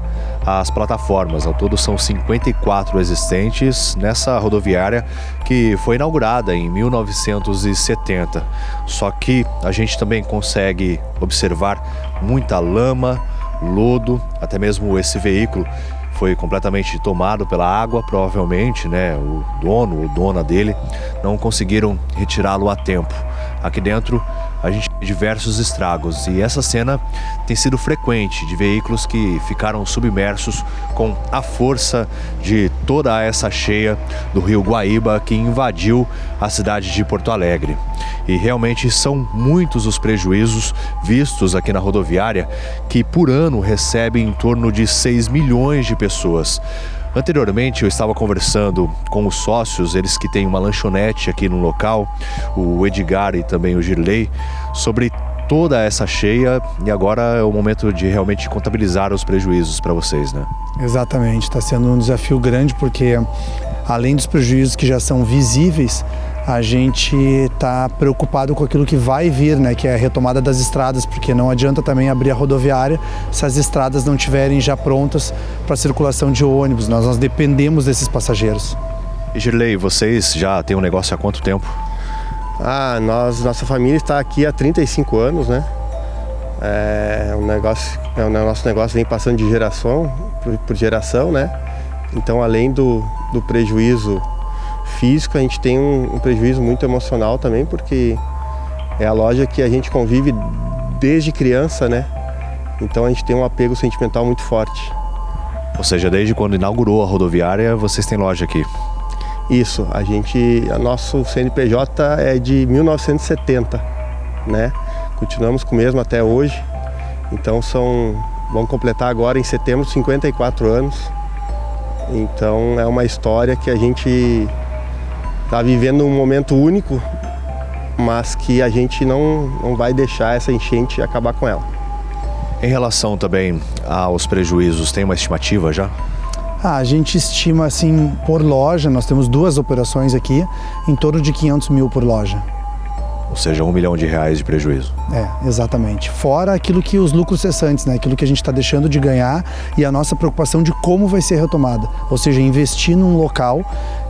as plataformas. Ao todo são 54 existentes nessa rodoviária que foi inaugurada em 1970. Só que a gente também consegue observar muita lama, lodo, até mesmo esse veículo foi completamente tomado pela água, provavelmente, né? O dono ou dona dele não conseguiram retirá-lo a tempo. Aqui dentro a gente tem diversos estragos e essa cena tem sido frequente de veículos que ficaram submersos com a força de toda essa cheia do rio Guaíba que invadiu a cidade de Porto Alegre. E realmente são muitos os prejuízos vistos aqui na rodoviária, que por ano recebe em torno de 6 milhões de pessoas. Anteriormente eu estava conversando com os sócios, eles que têm uma lanchonete aqui no local, o Edgar e também o Girley, sobre toda essa cheia, e agora é o momento de realmente contabilizar os prejuízos para vocês, né? Exatamente, está sendo um desafio grande porque além dos prejuízos que já são visíveis, a gente está preocupado com aquilo que vai vir, né, que é a retomada das estradas, porque não adianta também abrir a rodoviária se as estradas não estiverem já prontas para a circulação de ônibus. Nós dependemos desses passageiros. E Girley, vocês já têm um negócio há quanto tempo? Nossa família está aqui há 35 anos, né? Nosso negócio vem passando de geração por geração, né? Então, além do prejuízo físico, a gente tem um prejuízo muito emocional também, porque é a loja que a gente convive desde criança, né? Então a gente tem um apego sentimental muito forte. Ou seja, desde quando inaugurou a rodoviária, vocês têm loja aqui? Isso, nosso CNPJ é de 1970, né? Continuamos com o mesmo até hoje. Então vamos completar agora em setembro 54 anos. Então é uma história que a gente está vivendo um momento único, mas que a gente não vai deixar essa enchente acabar com ela. Em relação também aos prejuízos, tem uma estimativa já? A gente estima assim por loja, nós temos 2 operações aqui, em torno de 500 mil por loja. Ou seja, R$1 milhão de prejuízo. Exatamente. Fora aquilo que os lucros cessantes, né? Aquilo que a gente está deixando de ganhar e a nossa preocupação de como vai ser retomada. Ou seja, investir num local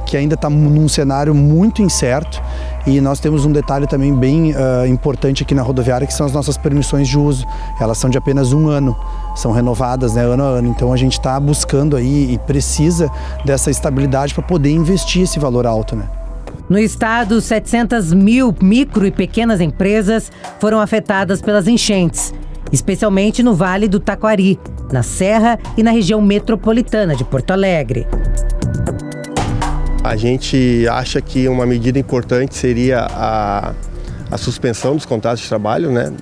que ainda está num cenário muito incerto, e nós temos um detalhe também bem importante aqui na rodoviária, que são as nossas permissões de uso. Elas são de apenas 1 ano, são renovadas, né, ano a ano. Então a gente está buscando aí e precisa dessa estabilidade para poder investir esse valor alto, né? No estado, 700 mil micro e pequenas empresas foram afetadas pelas enchentes, especialmente no Vale do Taquari, na Serra e na região metropolitana de Porto Alegre. A gente acha que uma medida importante seria a suspensão dos contratos de trabalho, né?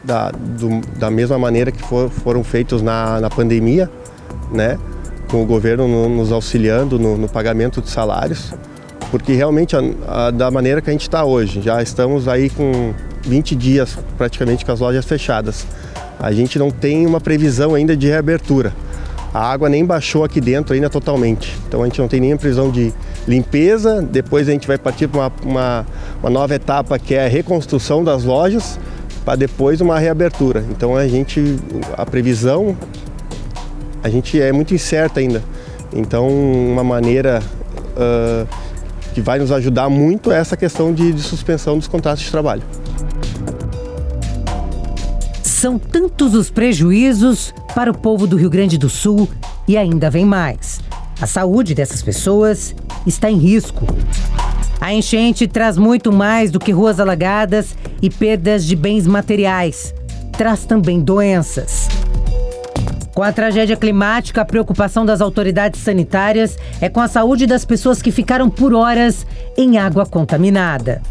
Da mesma maneira que foram feitos na pandemia, né? Com o governo nos auxiliando no pagamento de salários. Porque realmente, da maneira que a gente está hoje, já estamos aí com 20 dias praticamente com as lojas fechadas. A gente não tem uma previsão ainda de reabertura. A água nem baixou aqui dentro ainda totalmente. Então a gente não tem nenhuma previsão de limpeza. Depois a gente vai partir para uma nova etapa, que é a reconstrução das lojas, para depois uma reabertura. Então a previsão, a gente é muito incerta ainda. Então uma maneira que vai nos ajudar muito é essa questão de suspensão dos contratos de trabalho. São tantos os prejuízos para o povo do Rio Grande do Sul e ainda vem mais. A saúde dessas pessoas está em risco. A enchente traz muito mais do que ruas alagadas e perdas de bens materiais. Traz também doenças. Com a tragédia climática, a preocupação das autoridades sanitárias é com a saúde das pessoas que ficaram por horas em água contaminada.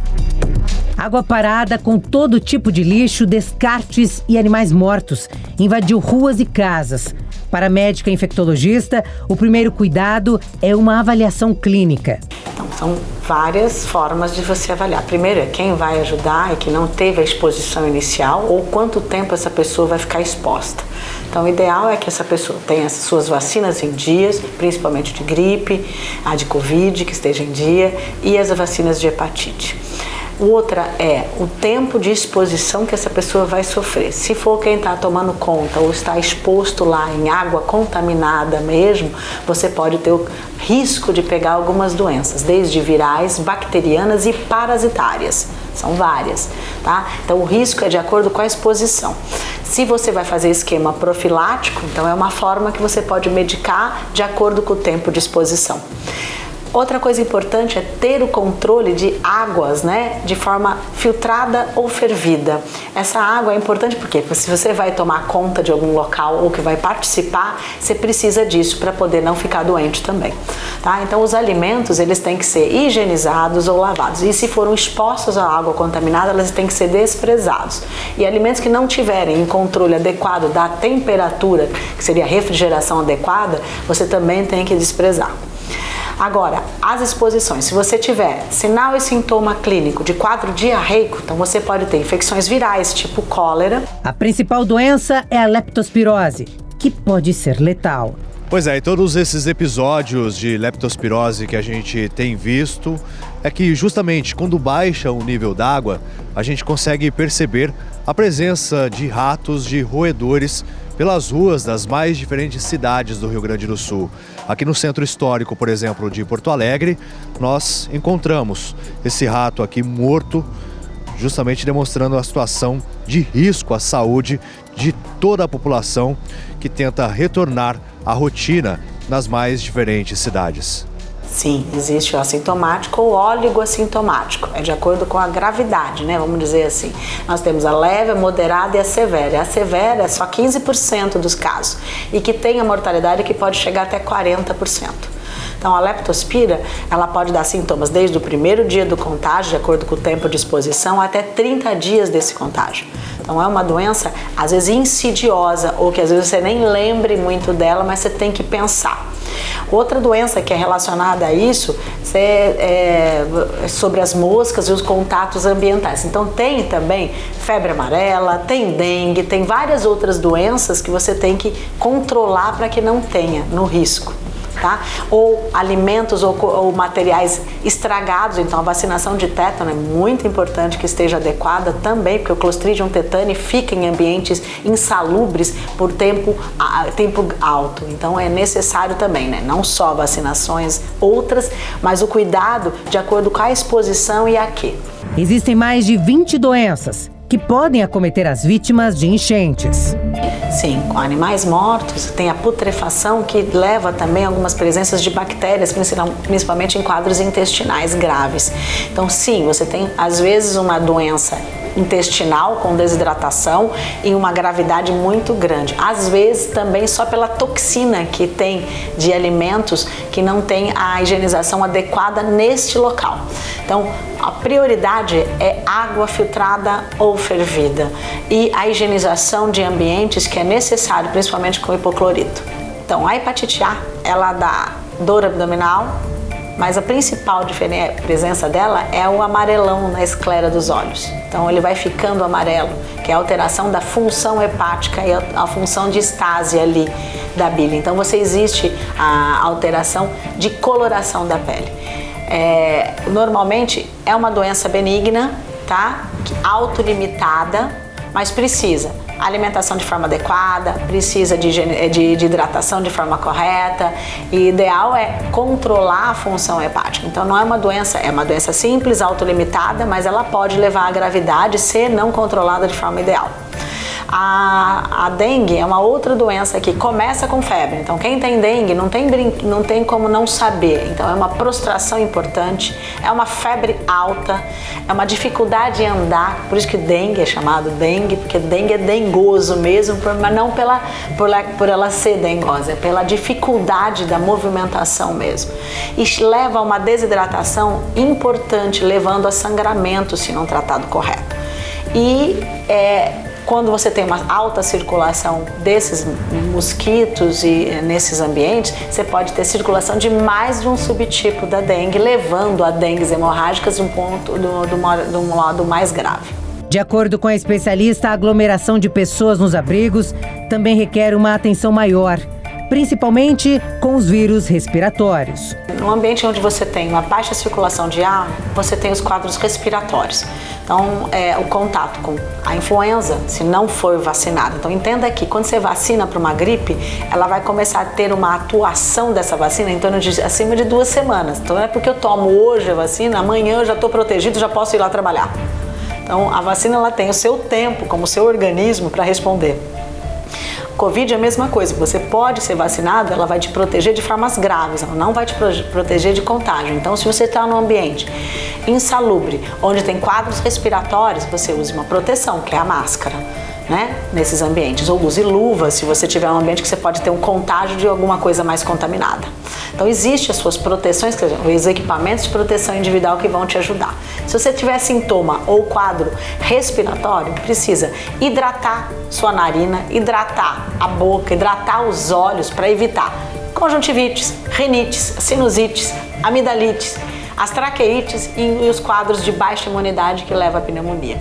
Água parada com todo tipo de lixo, descartes e animais mortos invadiu ruas e casas. Para a médica infectologista, o primeiro cuidado é uma avaliação clínica. Então, são várias formas de você avaliar. Primeiro é quem vai ajudar e que não teve a exposição inicial ou quanto tempo essa pessoa vai ficar exposta. Então, o ideal é que essa pessoa tenha as suas vacinas em dias, principalmente de gripe, a de Covid, que esteja em dia, e as vacinas de hepatite. Outra é o tempo de exposição que essa pessoa vai sofrer. Se for quem está tomando conta ou está exposto lá em água contaminada mesmo, você pode ter o risco de pegar algumas doenças, desde virais, bacterianas e parasitárias. São várias, tá? Então o risco é de acordo com a exposição. Se você vai fazer esquema profilático, então é uma forma que você pode medicar de acordo com o tempo de exposição. Outra coisa importante é ter o controle de águas, né, de forma filtrada ou fervida. Essa água é importante porque se você vai tomar conta de algum local ou que vai participar, você precisa disso para poder não ficar doente também, tá? Então os alimentos, eles têm que ser higienizados ou lavados. E se foram expostos à água contaminada, eles têm que ser desprezados. E alimentos que não tiverem em controle adequado da temperatura, que seria a refrigeração adequada, você também tem que desprezar. Agora, as exposições, se você tiver sinal e sintoma clínico de quadro diarreico, então você pode ter infecções virais, tipo cólera. A principal doença é a leptospirose, que pode ser letal. Pois é, e todos esses episódios de leptospirose que a gente tem visto é que justamente quando baixa o nível d'água, a gente consegue perceber a presença de ratos, de roedores pelas ruas das mais diferentes cidades do Rio Grande do Sul. Aqui no centro histórico, por exemplo, de Porto Alegre, nós encontramos esse rato aqui morto, justamente demonstrando a situação de risco à saúde de toda a população que tenta retornar à rotina nas mais diferentes cidades. Sim, existe o assintomático ou oligoassintomático, é de acordo com a gravidade, né? Vamos dizer assim. Nós temos a leve, a moderada e a severa. A severa é só 15% dos casos e que tem a mortalidade que pode chegar até 40%. Então a leptospira, ela pode dar sintomas desde o primeiro dia do contágio, de acordo com o tempo de exposição, até 30 dias desse contágio. Então é uma doença, às vezes insidiosa, ou que às vezes você nem lembre muito dela, mas você tem que pensar. Outra doença que é relacionada a isso é sobre as moscas e os contatos ambientais. Então tem também febre amarela, tem dengue, tem várias outras doenças que você tem que controlar para que não tenha no risco. Tá? Ou alimentos ou materiais estragados, então a vacinação de tétano é muito importante que esteja adequada também, porque o Clostridium tetani fica em ambientes insalubres por tempo alto, então é necessário também, né? Não só vacinações, outras, mas o cuidado de acordo com a exposição e a quê. Existem mais de 20 doenças que podem acometer as vítimas de enchentes. Sim, com animais mortos, tem a putrefação que leva também algumas presenças de bactérias, principalmente em quadros intestinais graves. Então sim, você tem às vezes uma doença intestinal com desidratação e uma gravidade muito grande. Às vezes também só pela toxina que tem de alimentos que não tem a higienização adequada neste local. Então a prioridade é água filtrada ou fervida e a higienização de ambientes que é necessário, principalmente com hipoclorito. Então a hepatite A, ela dá dor abdominal, mas a principal presença dela é o amarelão na esclera dos olhos. Então ele vai ficando amarelo, que é a alteração da função hepática e a função de estase ali da bile. Então existe a alteração de coloração da pele. Normalmente é uma doença benigna, tá? Autolimitada, mas precisa alimentação de forma adequada, precisa de hidratação de forma correta e ideal é controlar a função hepática. Então não é uma doença simples, autolimitada, mas ela pode levar à gravidade se não controlada de forma ideal. A dengue é uma outra doença que começa com febre, então quem tem dengue não tem como não saber, então é uma prostração importante, é uma febre alta, é uma dificuldade em andar, por isso que dengue é chamado dengue, porque dengue é dengoso mesmo, mas não por ela ser dengosa, é pela dificuldade da movimentação mesmo. E leva a uma desidratação importante, levando a sangramento se não tratado correto. E quando você tem uma alta circulação desses mosquitos e nesses ambientes, você pode ter circulação de mais de um subtipo da dengue, levando a dengues hemorrágicas de um modo mais grave. De acordo com a especialista, a aglomeração de pessoas nos abrigos também requer uma atenção maior. principalmente com os vírus respiratórios. No ambiente onde você tem uma baixa circulação de ar, você tem os quadros respiratórios. Então, o contato com a influenza, se não for vacinado. Então, entenda que quando você vacina para uma gripe, ela vai começar a ter uma atuação dessa vacina em torno de acima de 2 semanas. Então, não é porque eu tomo hoje a vacina, amanhã eu já estou protegido, já posso ir lá trabalhar. Então, a vacina ela tem o seu tempo, como o seu organismo, para responder. Covid é a mesma coisa, você pode ser vacinado, ela vai te proteger de formas graves, ela não vai te proteger de contágio. Então, se você está num ambiente insalubre, onde tem quadros respiratórios, você usa uma proteção, que é a máscara, né? Nesses ambientes, ou use luvas, se você tiver um ambiente que você pode ter um contágio de alguma coisa mais contaminada. Então, existem as suas proteções, quer dizer, os equipamentos de proteção individual que vão te ajudar. Se você tiver sintoma ou quadro respiratório, precisa hidratar sua narina, hidratar a boca, hidratar os olhos para evitar conjuntivites, rinites, sinusites, amidalites, as traqueites e os quadros de baixa imunidade que levam à pneumonia.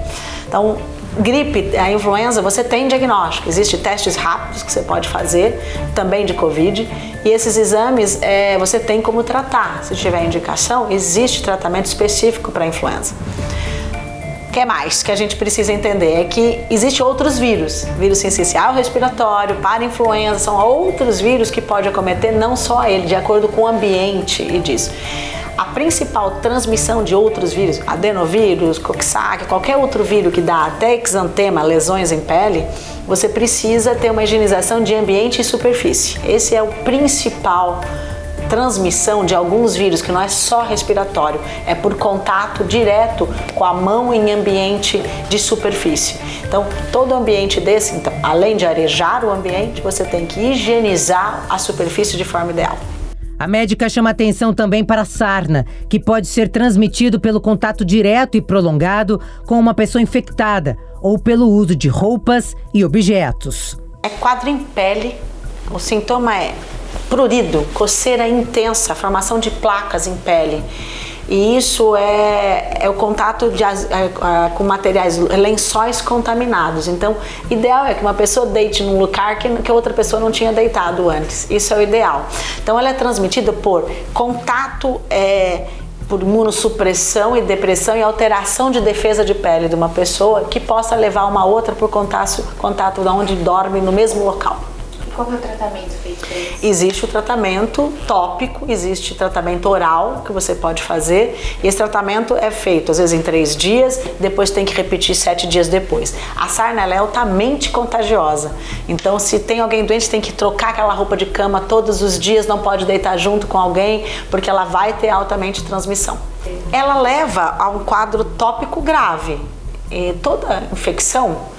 Então, gripe, a influenza, você tem diagnóstico. Existem testes rápidos que você pode fazer, também de Covid, e esses exames você tem como tratar. Se tiver indicação, existe tratamento específico para a influenza. O que mais que a gente precisa entender é que existem outros vírus, vírus sincicial respiratório, para influenza, são outros vírus que pode acometer, não só ele, de acordo com o ambiente e disso. A principal transmissão de outros vírus, adenovírus, coxsackie, qualquer outro vírus que dá até exantema, lesões em pele, você precisa ter uma higienização de ambiente e superfície. Esse é o principal transmissão de alguns vírus, que não é só respiratório, é por contato direto com a mão em ambiente de superfície. Então, todo ambiente desse, então, além de arejar o ambiente, você tem que higienizar a superfície de forma ideal. A médica chama atenção também para a sarna, que pode ser transmitido pelo contato direto e prolongado com uma pessoa infectada ou pelo uso de roupas e objetos. É quadro em pele, o sintoma é prurido, coceira intensa, formação de placas em pele. E isso é o contato com materiais, lençóis contaminados. Então, ideal é que uma pessoa deite num lugar que outra pessoa não tinha deitado antes. Isso é o ideal. Então, ela é transmitida por contato, por imunossupressão e depressão e alteração de defesa de pele de uma pessoa que possa levar uma outra por contato de onde dorme no mesmo local. Qual é o tratamento feito para isso? Existe o tratamento tópico, existe tratamento oral que você pode fazer, e esse tratamento é feito às vezes em 3 dias, depois tem que repetir 7 dias depois. A sarna ela é altamente contagiosa, então se tem alguém doente tem que trocar aquela roupa de cama todos os dias, não pode deitar junto com alguém, porque ela vai ter altamente transmissão. Ela leva a um quadro tópico grave, e toda infecção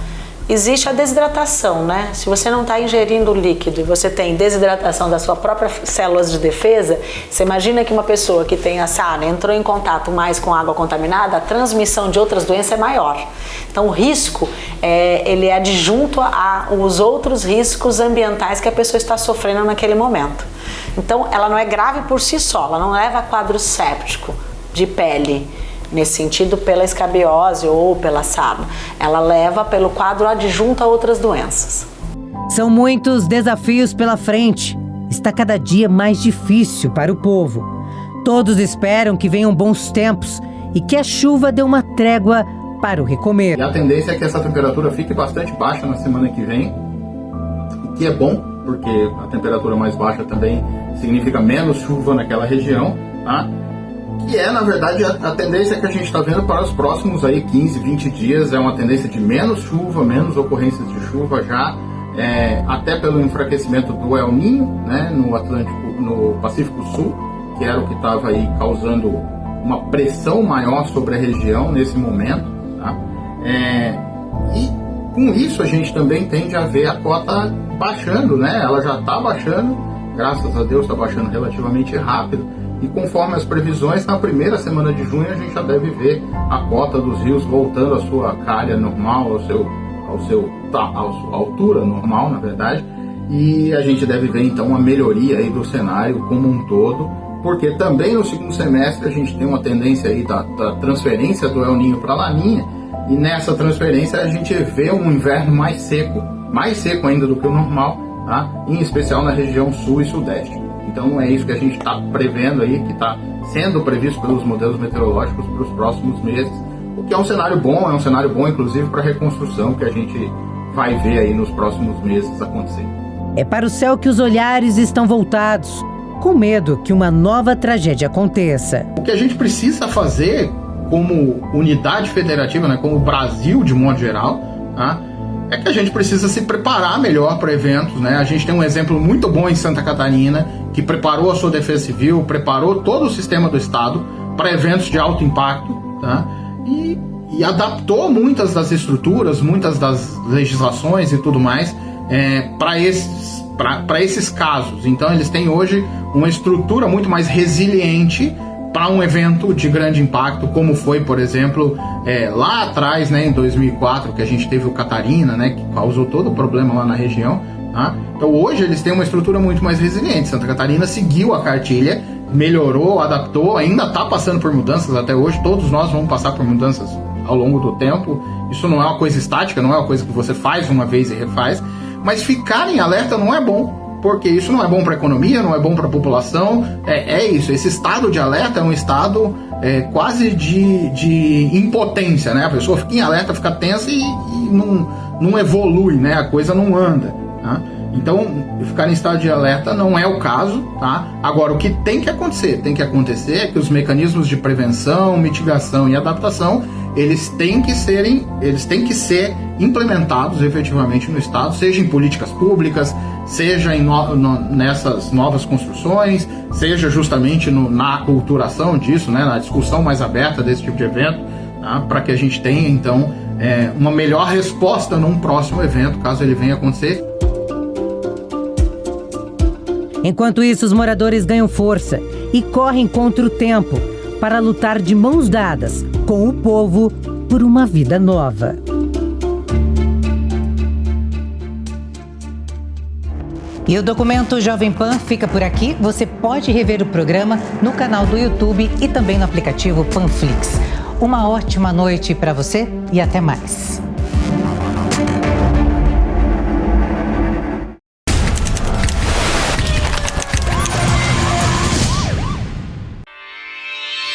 existe a desidratação, né? Se você não está ingerindo líquido e você tem desidratação das suas próprias células de defesa, você imagina que uma pessoa que tem a sarna entrou em contato mais com água contaminada, a transmissão de outras doenças é maior. Então o risco, ele é adjunto aos outros riscos ambientais que a pessoa está sofrendo naquele momento. Então ela não é grave por si só, ela não leva a quadro séptico de pele, nesse sentido pela escabiose ou pela sarna. Ela leva pelo quadro adjunto a outras doenças. São muitos desafios pela frente. Está cada dia mais difícil para o povo. Todos esperam que venham bons tempos e que a chuva dê uma trégua para o recomeço. E a tendência é que essa temperatura fique bastante baixa na semana que vem, o que é bom, porque a temperatura mais baixa também significa menos chuva naquela região, tá? Que na verdade, a tendência que a gente está vendo para os próximos 15, 20 dias é uma tendência de menos chuva, menos ocorrências de chuva já, até pelo enfraquecimento do El Niño, né, no Atlântico, no Pacífico Sul, que era o que estava aí causando uma pressão maior sobre a região nesse momento, tá? E com isso a gente também tende a ver a cota baixando, né? Ela já está baixando, graças a Deus está baixando relativamente rápido. E conforme as previsões, na primeira semana de junho a gente já deve ver a cota dos rios voltando à sua calha normal, à altura normal, na verdade. E a gente deve ver então uma melhoria aí do cenário como um todo, porque também no segundo semestre a gente tem uma tendência aí da transferência do El Niño para a Laninha, e nessa transferência a gente vê um inverno mais seco ainda do que o normal, tá? Em especial na região sul e sudeste. Então é isso que a gente está prevendo aí, que está sendo previsto pelos modelos meteorológicos para os próximos meses, o que é um cenário bom inclusive para a reconstrução que a gente vai ver aí nos próximos meses acontecer. É para o céu que os olhares estão voltados, com medo que uma nova tragédia aconteça. O que a gente precisa fazer como unidade federativa, né, como Brasil de modo geral, tá, é que a gente precisa se preparar melhor para eventos, né? A gente tem um exemplo muito bom em Santa Catarina, que preparou a sua defesa civil, preparou todo o sistema do estado para eventos de alto impacto, tá? E adaptou muitas das estruturas, muitas das legislações e tudo mais para esses casos. Então eles têm hoje uma estrutura muito mais resiliente para um evento de grande impacto, como foi, por exemplo, lá atrás, né, em 2004, que a gente teve o Catarina, né, que causou todo o problema lá na região. Tá? Então hoje eles têm uma estrutura muito mais resiliente. Santa Catarina seguiu a cartilha, melhorou, adaptou, ainda está passando por mudanças até hoje. Todos nós vamos passar por mudanças ao longo do tempo. Isso não é uma coisa estática, não é uma coisa que você faz uma vez e refaz. Mas ficar em alerta não é bom, porque isso não é bom para a economia, não é bom para a população. É isso, esse estado de alerta é um estado quase de impotência, né? A pessoa fica em alerta, fica tensa e não evolui, né? A coisa não anda, tá? Então, ficar em estado de alerta não é o caso, tá? Agora, o que tem que acontecer é que os mecanismos de prevenção, mitigação e adaptação, eles têm que ser implementados efetivamente no Estado, seja em políticas públicas, seja nessas novas construções, seja justamente na aculturação disso, né? Na discussão mais aberta desse tipo de evento, tá? Para que a gente tenha, então, uma melhor resposta num próximo evento, caso ele venha acontecer. Enquanto isso, os moradores ganham força e correm contra o tempo para lutar de mãos dadas com o povo por uma vida nova. E o documento Jovem Pan fica por aqui. Você pode rever o programa no canal do YouTube e também no aplicativo Panflix. Uma ótima noite para você e até mais.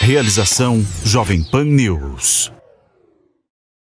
Realização Jovem Pan News.